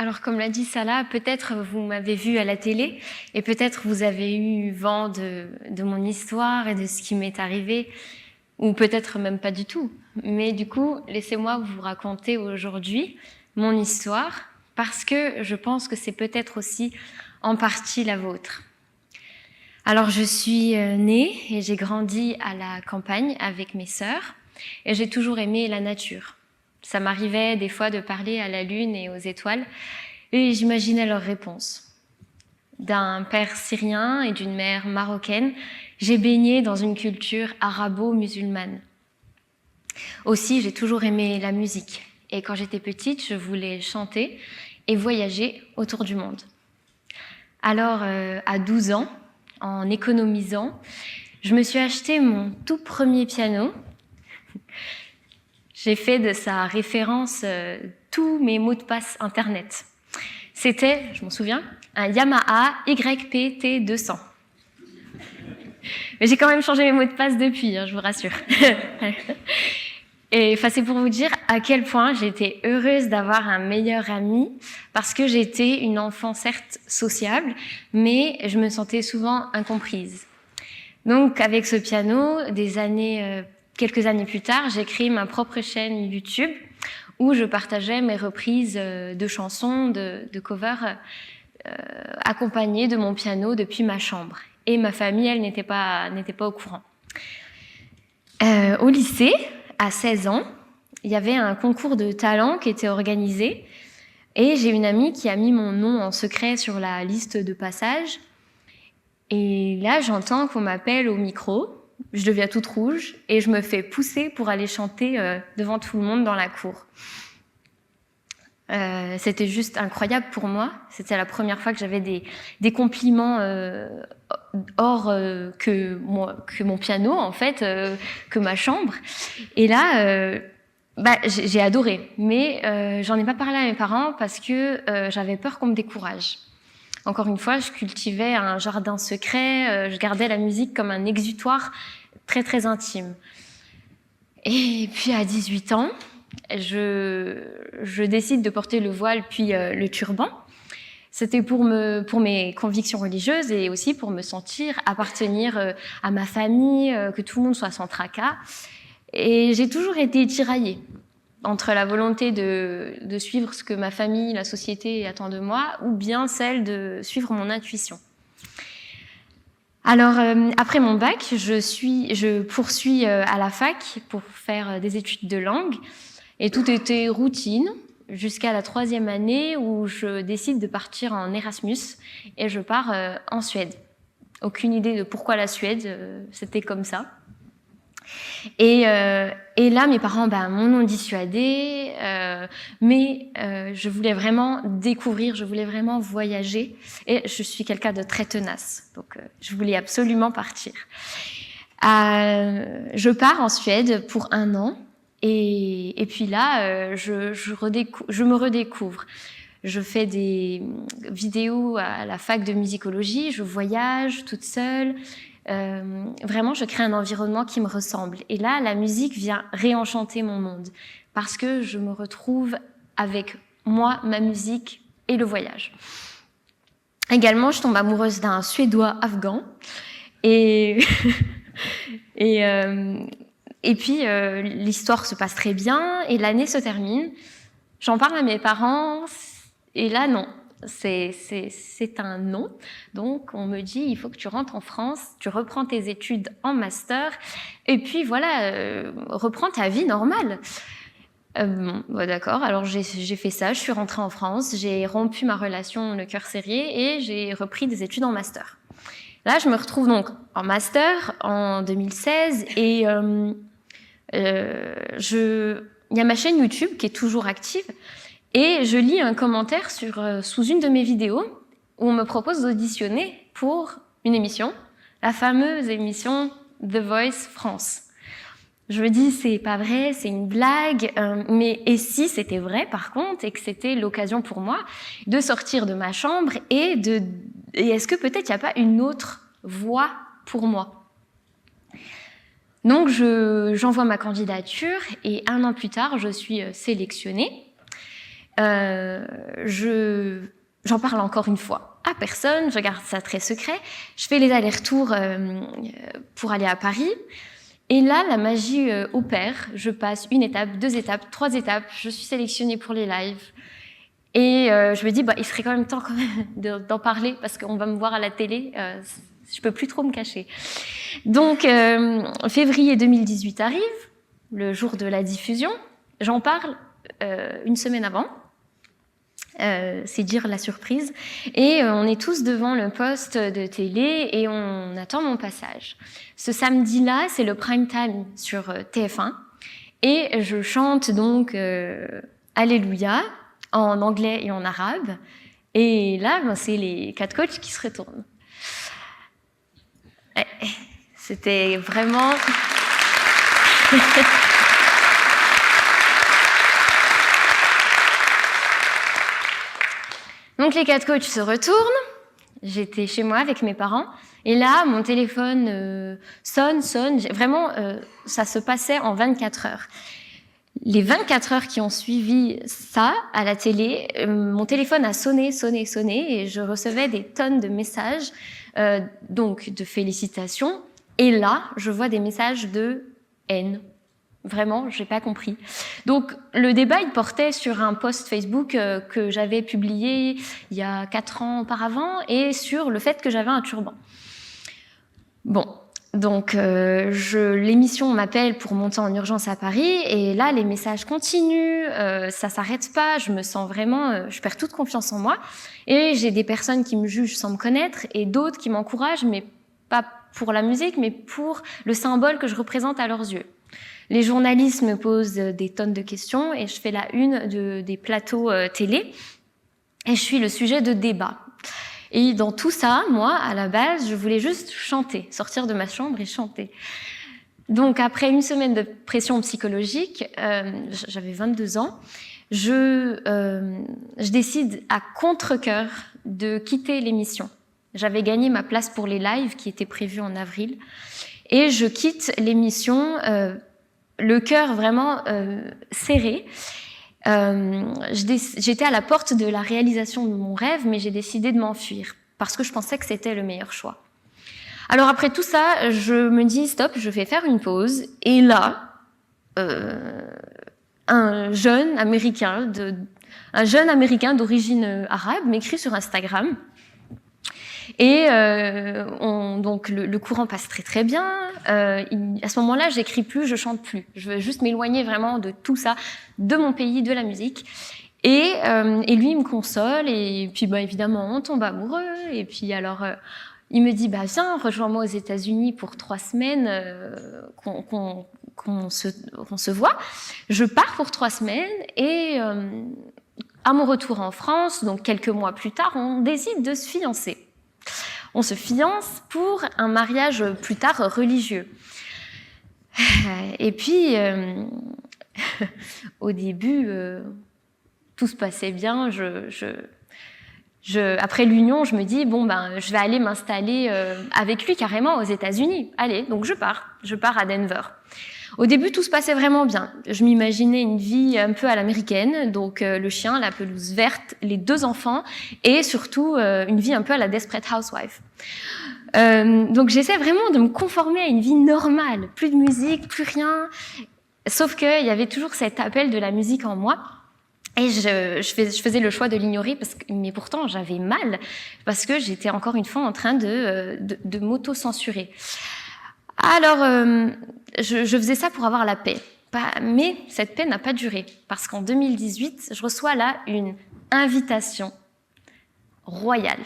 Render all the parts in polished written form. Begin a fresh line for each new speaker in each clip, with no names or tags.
Alors, comme l'a dit Salah, peut-être vous m'avez vu à la télé et peut-être vous avez eu vent de mon histoire et de ce qui m'est arrivé, ou peut-être même pas du tout. Mais du coup, laissez-moi vous raconter aujourd'hui mon histoire parce que je pense que c'est peut-être aussi en partie la vôtre. Alors, je suis née et j'ai grandi à la campagne avec mes sœurs et j'ai toujours aimé la nature. Ça m'arrivait des fois de parler à la lune et aux étoiles et j'imaginais leurs réponses. D'un père syrien et d'une mère marocaine, j'ai baigné dans une culture arabo-musulmane. Aussi, j'ai toujours aimé la musique et quand j'étais petite, je voulais chanter et voyager autour du monde. Alors, à 12 ans, en économisant, je me suis acheté mon tout premier piano. J'ai fait de sa référence tous mes mots de passe Internet. C'était, je m'en souviens, un Yamaha YPT200. Mais j'ai quand même changé mes mots de passe depuis, je vous rassure. Et c'est pour vous dire à quel point j'étais heureuse d'avoir un meilleur ami, parce que j'étais une enfant certes sociable, mais je me sentais souvent incomprise. Donc avec ce piano, quelques années plus tard, j'ai créé ma propre chaîne YouTube où je partageais mes reprises de chansons, de covers accompagnées de mon piano depuis ma chambre. Et ma famille, elle n'était pas au courant. Au lycée, à 16 ans, il y avait un concours de talent qui était organisé et j'ai une amie qui a mis mon nom en secret sur la liste de passage. Et là, j'entends qu'on m'appelle au micro, je deviens toute rouge et je me fais pousser pour aller chanter devant tout le monde dans la cour. C'était juste incroyable pour moi. C'était la première fois que j'avais des compliments hors que mon piano, en fait, que ma chambre. Et là, j'ai adoré. Mais j'en ai pas parlé à mes parents parce que j'avais peur qu'on me décourage. Encore une fois, je cultivais un jardin secret, je gardais la musique comme un exutoire très très intime. Et puis à 18 ans, je décide de porter le voile puis le turban. C'était pour mes convictions religieuses et aussi pour me sentir appartenir à ma famille, que tout le monde soit sans tracas. Et j'ai toujours été tiraillée entre la volonté de suivre ce que ma famille, la société attend de moi, ou bien celle de suivre mon intuition. Alors, après mon bac, je poursuis à la fac pour faire des études de langue, et tout était routine, jusqu'à la 3e année où je décide de partir en Erasmus, et je pars en Suède. Aucune idée de pourquoi la Suède, c'était comme ça. Et là, mes parents m'en ont dissuadée, mais je voulais vraiment découvrir, je voulais vraiment voyager. Et je suis quelqu'un de très tenace, donc je voulais absolument partir. Je pars en Suède pour 1 an, et puis là, je me redécouvre. Je fais des vidéos à la fac de musicologie, je voyage toute seule. Vraiment, je crée un environnement qui me ressemble. Et là, la musique vient réenchanter mon monde parce que je me retrouve avec moi, ma musique et le voyage. Également, je tombe amoureuse d'un Suédois afghan et puis l'histoire se passe très bien et l'année se termine. J'en parle à mes parents et là, non. C'est un non. Donc, on me dit, il faut que tu rentres en France, tu reprends tes études en master, et puis voilà, reprends ta vie normale. D'accord, alors j'ai fait ça, je suis rentrée en France, j'ai rompu ma relation le cœur serré, et j'ai repris des études en master. Là, je me retrouve donc en master en 2016, et il y a ma chaîne YouTube qui est toujours active, et je lis un commentaire sous une de mes vidéos où on me propose d'auditionner pour une émission, la fameuse émission The Voice France. Je me dis, c'est pas vrai, c'est une blague, mais et si c'était vrai par contre, et que c'était l'occasion pour moi de sortir de ma chambre et est-ce que peut-être il n'y a pas une autre voie pour moi? Donc j'envoie ma candidature et 1 an plus tard, je suis sélectionnée. j'en parle encore une fois à personne, je garde ça très secret. Je fais les allers-retours pour aller à Paris. Et là, la magie opère. Je passe 1 étape, 2 étapes, 3 étapes. Je suis sélectionnée pour les lives. Et je me dis, il serait quand même temps d'en parler parce qu'on va me voir à la télé. Je peux plus trop me cacher. Donc, février 2018 arrive, le jour de la diffusion. J'en parle 1 semaine avant. C'est dire la surprise. Et on est tous devant le poste de télé et on attend mon passage. Ce samedi-là, c'est le prime time sur TF1. Et je chante donc Alléluia en anglais et en arabe. Et là, c'est les 4 coachs qui se retournent. C'était vraiment... Donc les 4 coachs se retournent, j'étais chez moi avec mes parents, et là mon téléphone sonne, vraiment ça se passait en 24 heures. Les 24 heures qui ont suivi ça à la télé, mon téléphone a sonné, et je recevais des tonnes de messages, donc de félicitations, et là je vois des messages de haine. Vraiment, j'ai pas compris. Donc, le débat, il portait sur un post Facebook que j'avais publié il y a 4 ans auparavant et sur le fait que j'avais un turban. Bon, donc l'émission m'appelle pour monter en urgence à Paris et là, les messages continuent, ça s'arrête pas, je me sens vraiment, je perds toute confiance en moi et j'ai des personnes qui me jugent sans me connaître et d'autres qui m'encouragent, mais pas pour la musique, mais pour le symbole que je représente à leurs yeux. Les journalistes me posent des tonnes de questions et je fais la une des plateaux télé et je suis le sujet de débat. Et dans tout ça, moi, à la base, je voulais juste chanter, sortir de ma chambre et chanter. Donc après 1 semaine de pression psychologique, j'avais 22 ans, je décide à contre-cœur de quitter l'émission. J'avais gagné ma place pour les lives qui étaient prévus en avril et je quitte l'émission le cœur vraiment serré. J'étais à la porte de la réalisation de mon rêve, mais j'ai décidé de m'enfuir parce que je pensais que c'était le meilleur choix. Alors après tout ça, je me dis stop, je vais faire une pause. Et là, un jeune américain d'origine arabe m'écrit sur Instagram. Et donc le courant passe très très bien. À ce moment-là, j'écris plus, je chante plus. Je veux juste m'éloigner vraiment de tout ça, de mon pays, de la musique. Et lui, il me console. Et puis évidemment, on tombe amoureux. Et puis alors, il me dit viens, rejoins-moi aux États-Unis pour 3 semaines qu'on se voit. Je pars pour 3 semaines et à mon retour en France, donc quelques mois plus tard, on décide de se fiancer. On se fiance pour un mariage plus tard religieux. Et puis, au début, tout se passait bien. Après l'union, je me dis je vais aller m'installer avec lui carrément aux États-Unis. Allez, donc je pars à Denver. Au début, tout se passait vraiment bien. Je m'imaginais une vie un peu à l'américaine, donc le chien, la pelouse verte, les 2 enfants, et surtout une vie un peu à la Desperate Housewife. Donc j'essaie vraiment de me conformer à une vie normale, plus de musique, plus rien, sauf qu'il y avait toujours cet appel de la musique en moi. Et je faisais le choix de l'ignorer, mais pourtant j'avais mal, parce que j'étais encore une fois en train de m'auto-censurer. Alors, je faisais ça pour avoir la paix. Mais cette paix n'a pas duré, parce qu'en 2018, je reçois là une invitation royale,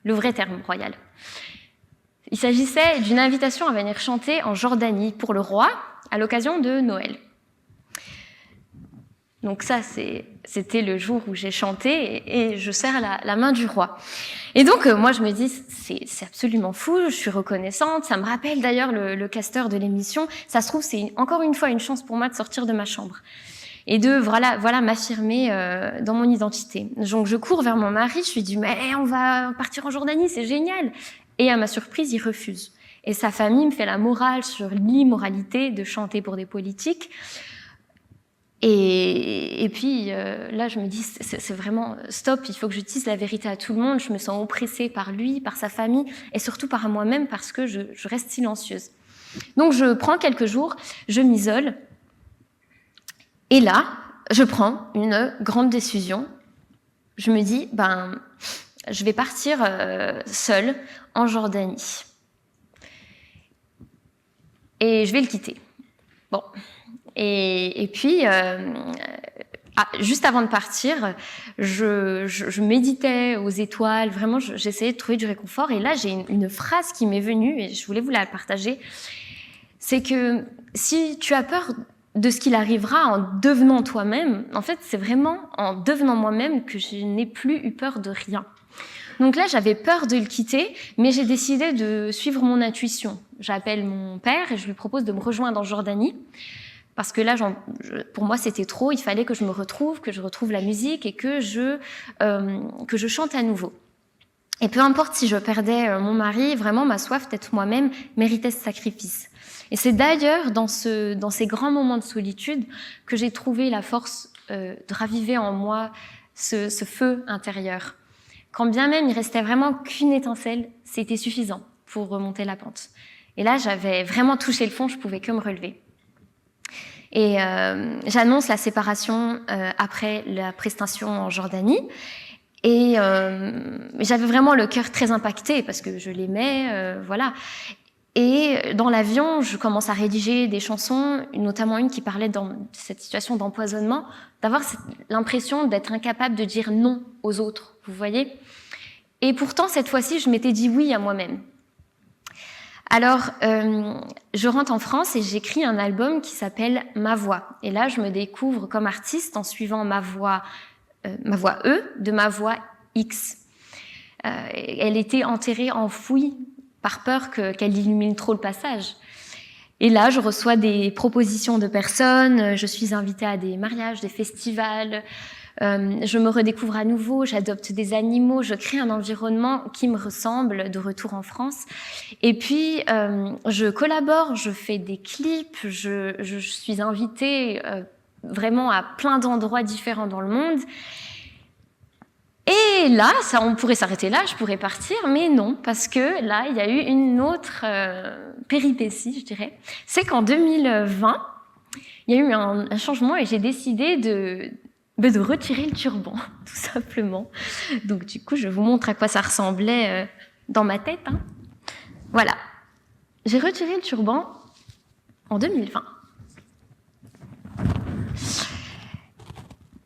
le vrai terme royal. Il s'agissait d'une invitation à venir chanter en Jordanie pour le roi à l'occasion de Noël. Donc ça, c'était le jour où j'ai chanté et je serre la main du roi. Et donc, moi, je me dis, c'est absolument fou, je suis reconnaissante. Ça me rappelle d'ailleurs le casteur de l'émission. Ça se trouve, c'est encore une fois une chance pour moi de sortir de ma chambre et de voilà m'affirmer dans mon identité. Donc, je cours vers mon mari, je lui dis, mais on va partir en Jordanie, c'est génial. Et à ma surprise, il refuse. Et sa famille me fait la morale sur l'immoralité de chanter pour des politiques. Et puis là, je me dis, c'est vraiment stop, il faut que je dise la vérité à tout le monde. Je me sens oppressée par lui, par sa famille, et surtout par moi-même parce que je reste silencieuse. Donc je prends quelques jours, je m'isole, et là, je prends une grande décision. Je me dis, je vais partir seule en Jordanie. Et je vais le quitter. Bon. Et puis, juste avant de partir, je méditais aux étoiles. Vraiment, j'essayais de trouver du réconfort. Et là, j'ai une phrase qui m'est venue et je voulais vous la partager. C'est que si tu as peur de ce qu'il arrivera en devenant toi-même, en fait, c'est vraiment en devenant moi-même que je n'ai plus eu peur de rien. Donc là, j'avais peur de le quitter, mais j'ai décidé de suivre mon intuition. J'appelle mon père et je lui propose de me rejoindre en Jordanie. Parce que là, pour moi, c'était trop. Il fallait que je me retrouve, que je retrouve la musique et que je chante à nouveau. Et peu importe si je perdais mon mari, vraiment, ma soif d'être moi-même méritait ce sacrifice. Et c'est d'ailleurs dans ces grands moments de solitude que j'ai trouvé la force de raviver en moi ce feu intérieur. Quand bien même il restait vraiment qu'une étincelle, c'était suffisant pour remonter la pente. Et là, j'avais vraiment touché le fond, je pouvais que me relever. Et j'annonce la séparation après la prestation en Jordanie. Et j'avais vraiment le cœur très impacté parce que je l'aimais, voilà. Et dans l'avion, je commence à rédiger des chansons, notamment une qui parlait de cette situation d'empoisonnement, d'avoir l'impression d'être incapable de dire non aux autres, vous voyez. Et pourtant, cette fois-ci, je m'étais dit oui à moi-même. Alors, je rentre en France et j'écris un album qui s'appelle Ma Voix. Et là, je me découvre comme artiste en suivant ma voix E de ma voix X. Elle était enterrée, enfouie, par peur qu'elle illumine trop le passage. Et là, je reçois des propositions de personnes, je suis invitée à des mariages, des festivals, je me redécouvre à nouveau, j'adopte des animaux, je crée un environnement qui me ressemble de retour en France. Et puis, je collabore, je fais des clips, je suis invitée vraiment à plein d'endroits différents dans le monde. Et là, on pourrait s'arrêter là, je pourrais partir, mais non, parce que là, il y a eu une autre péripétie, je dirais. C'est qu'en 2020, il y a eu un changement et j'ai décidé de retirer le turban, tout simplement. Donc du coup, je vous montre à quoi ça ressemblait dans ma tête. Hein. Voilà. J'ai retiré le turban en 2020.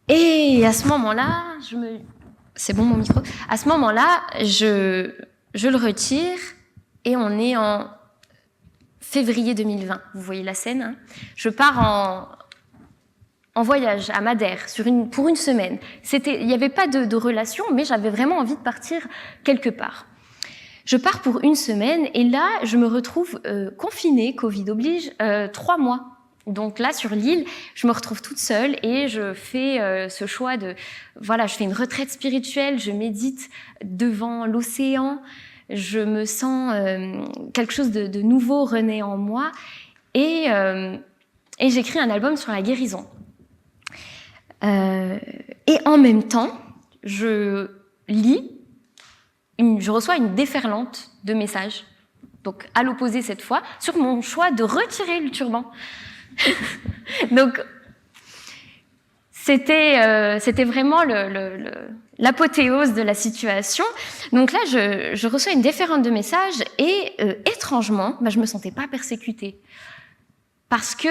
Et à ce moment-là, c'est bon mon micro. À ce moment-là, je le retire et on est en février 2020. Vous voyez la scène, hein. Je pars en voyage à Madère pour une semaine. Il n'y avait pas de relation, mais j'avais vraiment envie de partir quelque part. Je pars pour une semaine et là, je me retrouve confinée, Covid oblige, 3 mois. Donc là, sur l'île, je me retrouve toute seule et je fais ce choix je fais une retraite spirituelle, je médite devant l'océan, je me sens quelque chose de nouveau renaît en moi et j'écris un album sur la guérison. Et en même temps, je reçois une déferlante de messages, donc à l'opposé cette fois, sur mon choix de retirer le turban. Donc, c'était vraiment l'apothéose de la situation. Donc là, je reçois une déferlante de messages et étrangement, je me sentais pas persécutée parce que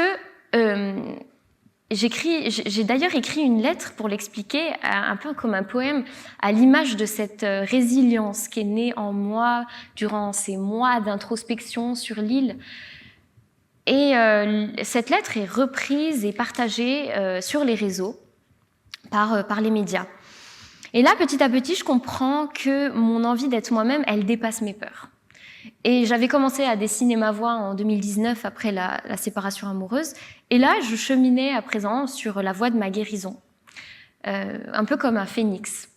j'ai d'ailleurs écrit une lettre pour l'expliquer, un peu comme un poème, à l'image de cette résilience qui est née en moi durant ces mois d'introspection sur l'île. Et cette lettre est reprise et partagée sur les réseaux par les médias. Et là, petit à petit, je comprends que mon envie d'être moi-même, elle dépasse mes peurs. Et j'avais commencé à dessiner ma voix en 2019 après la séparation amoureuse. Et là, je cheminais à présent sur la voie de ma guérison, un peu comme un phénix.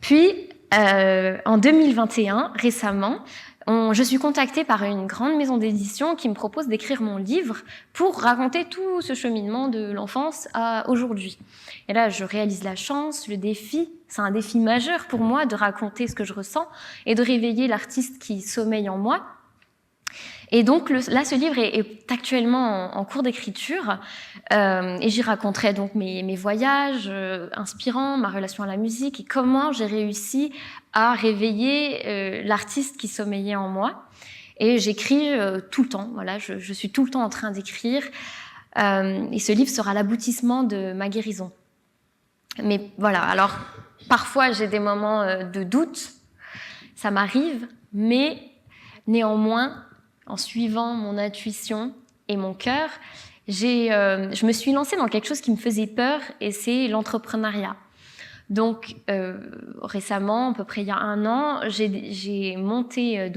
Puis, en 2021, récemment, je suis contactée par une grande maison d'édition qui me propose d'écrire mon livre pour raconter tout ce cheminement de l'enfance à aujourd'hui. Et là, je réalise la chance, le défi. C'est un défi majeur pour moi de raconter ce que je ressens et de réveiller l'artiste qui sommeille en moi. Et donc là, ce livre est actuellement en cours d'écriture et j'y raconterai donc mes voyages inspirants, ma relation à la musique et comment j'ai réussi à réveiller l'artiste qui sommeillait en moi. Et j'écris tout le temps, voilà, je suis tout le temps en train d'écrire et ce livre sera l'aboutissement de ma guérison. Mais voilà, alors parfois j'ai des moments de doute, ça m'arrive, mais néanmoins, en suivant mon intuition et mon cœur, je me suis lancée dans quelque chose qui me faisait peur et c'est l'entrepreneuriat. Donc récemment, à peu près il y a 1 an, j'ai monté,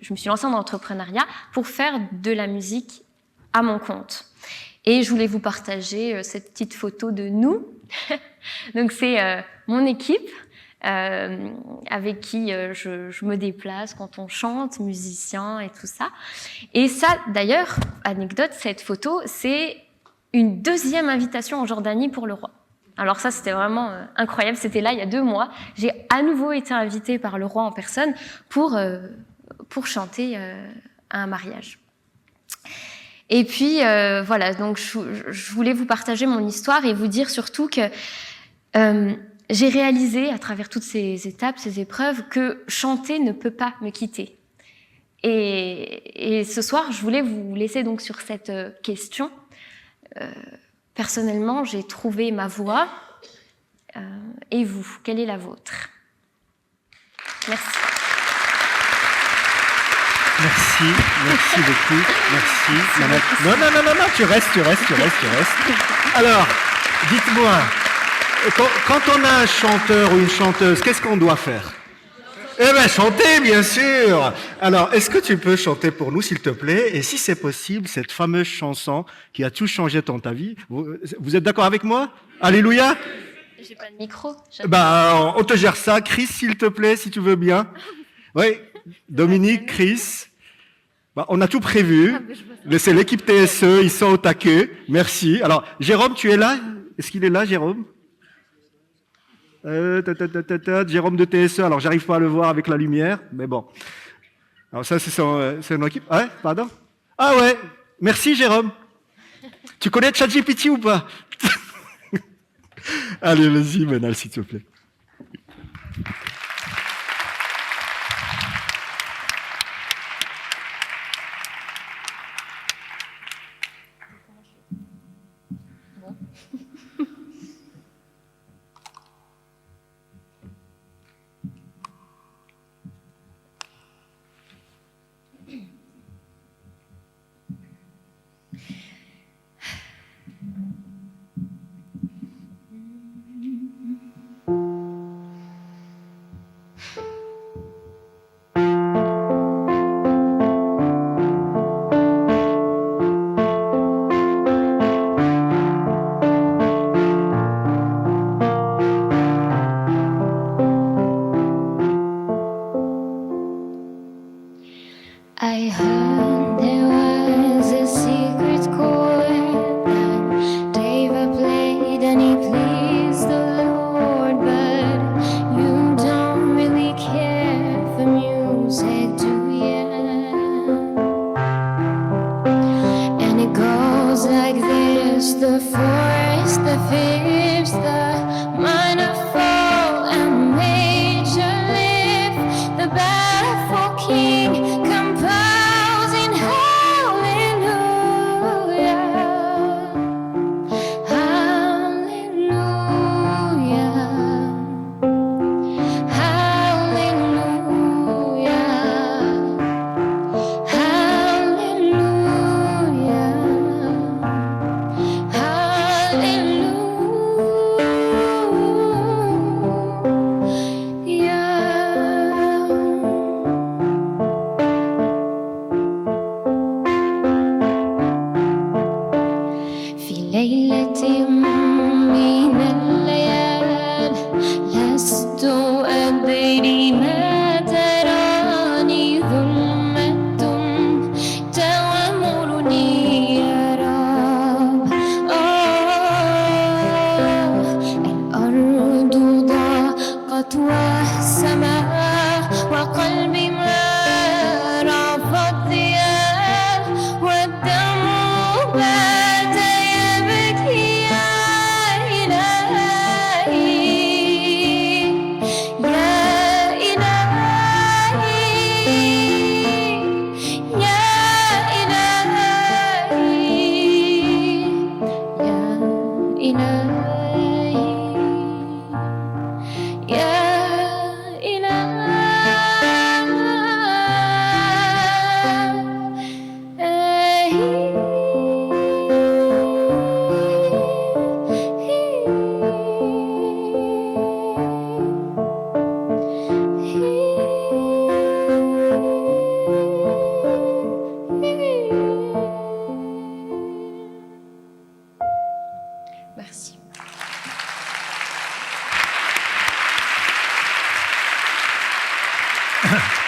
je me suis lancée dans l'entrepreneuriat pour faire de la musique à mon compte. Et je voulais vous partager cette petite photo de nous. Donc c'est mon équipe. Avec qui je me déplace quand on chante, musiciens et tout ça. Et ça, d'ailleurs, anecdote, cette photo, c'est une 2e invitation en Jordanie pour le roi. Alors ça, c'était vraiment incroyable. C'était là, il y a 2 mois. J'ai à nouveau été invitée par le roi en personne pour chanter à un mariage. Et puis, voilà, donc je voulais vous partager mon histoire et vous dire surtout que j'ai réalisé, à travers toutes ces étapes, ces épreuves, que chanter ne peut pas me quitter. Et ce soir, je voulais vous laisser donc sur cette question. Personnellement, j'ai trouvé ma voie. Et vous, quelle est la vôtre? Merci.
Merci beaucoup, merci. Non, tu restes. Alors, dites-moi, quand on a un chanteur ou une chanteuse, qu'est-ce qu'on doit faire? Eh bien, chanter, bien sûr. Alors, est-ce que tu peux chanter pour nous, s'il te plaît? Et si c'est possible, cette fameuse chanson qui a tout changé dans ta vie, vous êtes d'accord avec moi? Alléluia.
J'ai pas de micro.
On te gère ça. Chris, s'il te plaît, si tu veux bien. Oui, Dominique, Chris. On a tout prévu. C'est l'équipe TSE, ils sont au taquet. Merci. Alors, Jérôme, tu es là? Est-ce qu'il est là, Jérôme? Jérôme de TSE, alors j'arrive pas à le voir avec la lumière, mais bon. Alors ça, c'est une équipe. Ouais, pardon? Ah ouais, merci Jérôme. Tu connais ChatGPT ou pas? Allez, vas-y, Menal, s'il te plaît.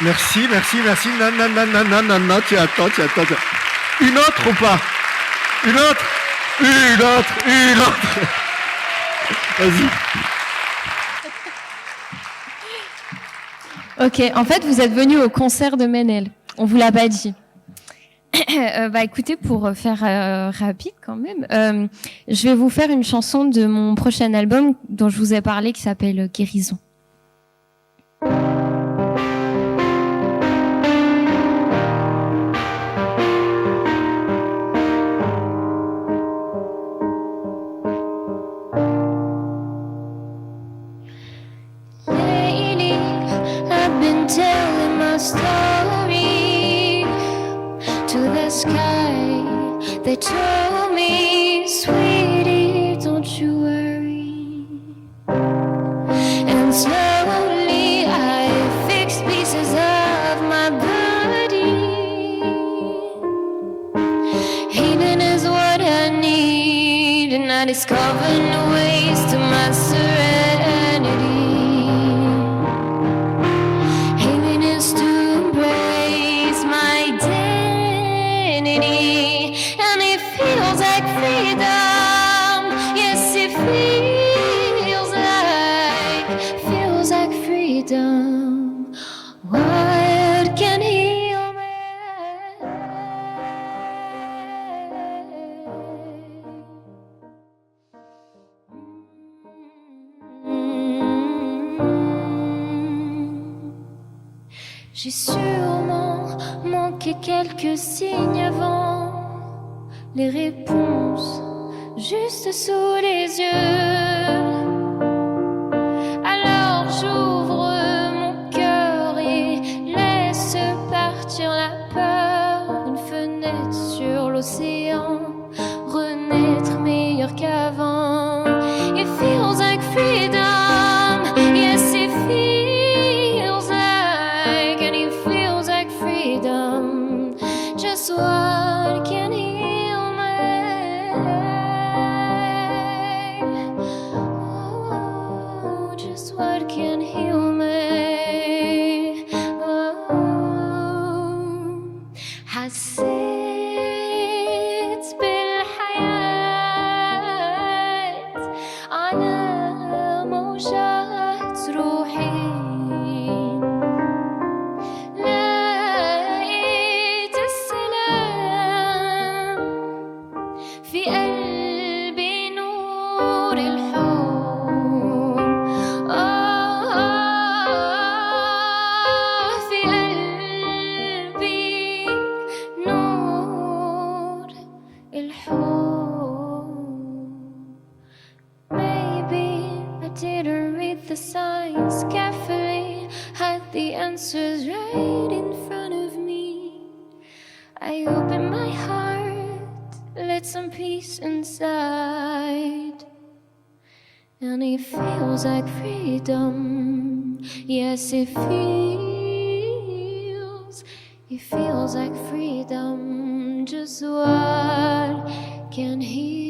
Merci. Non, tu attends. Une autre ou pas? Une autre. Vas-y.
Ok, en fait, vous êtes venu au concert de Ménel. On vous l'a pas dit. Écoutez, pour faire rapide quand même, je vais vous faire une chanson de mon prochain album dont je vous ai parlé qui s'appelle Guérison. Lately, I've been telling my story to the sky. They told me, sweetie, don't you worry. And slowly I fixed pieces of my body. Healing is what I need, and I discovered new ways to my serenity. Healing is to embrace my identity, and it feels like freedom. Yes, it feels like freedom. What can heal me? J'ai sûrement manqué quelques signes avant les réponses juste sous les yeux. Alors j'ouvre mon cœur et laisse partir la peur. Une fenêtre sur l'océan, renaître meilleur qu'avant. It feels like freedom, yes it feels like, and it feels like freedom. Just what can heal me? Oh, just what can heal me? Oh, حسيت بالحياة على موجات روحي. لقيت السلام في قلبي، نور الحب. في قلبي نور الحب. Maybe I didn't read the signs carefully, had the answers right in front of me. I opened my heart, let some peace inside, and it feels like freedom. Yes, it feels like freedom. Just what can heal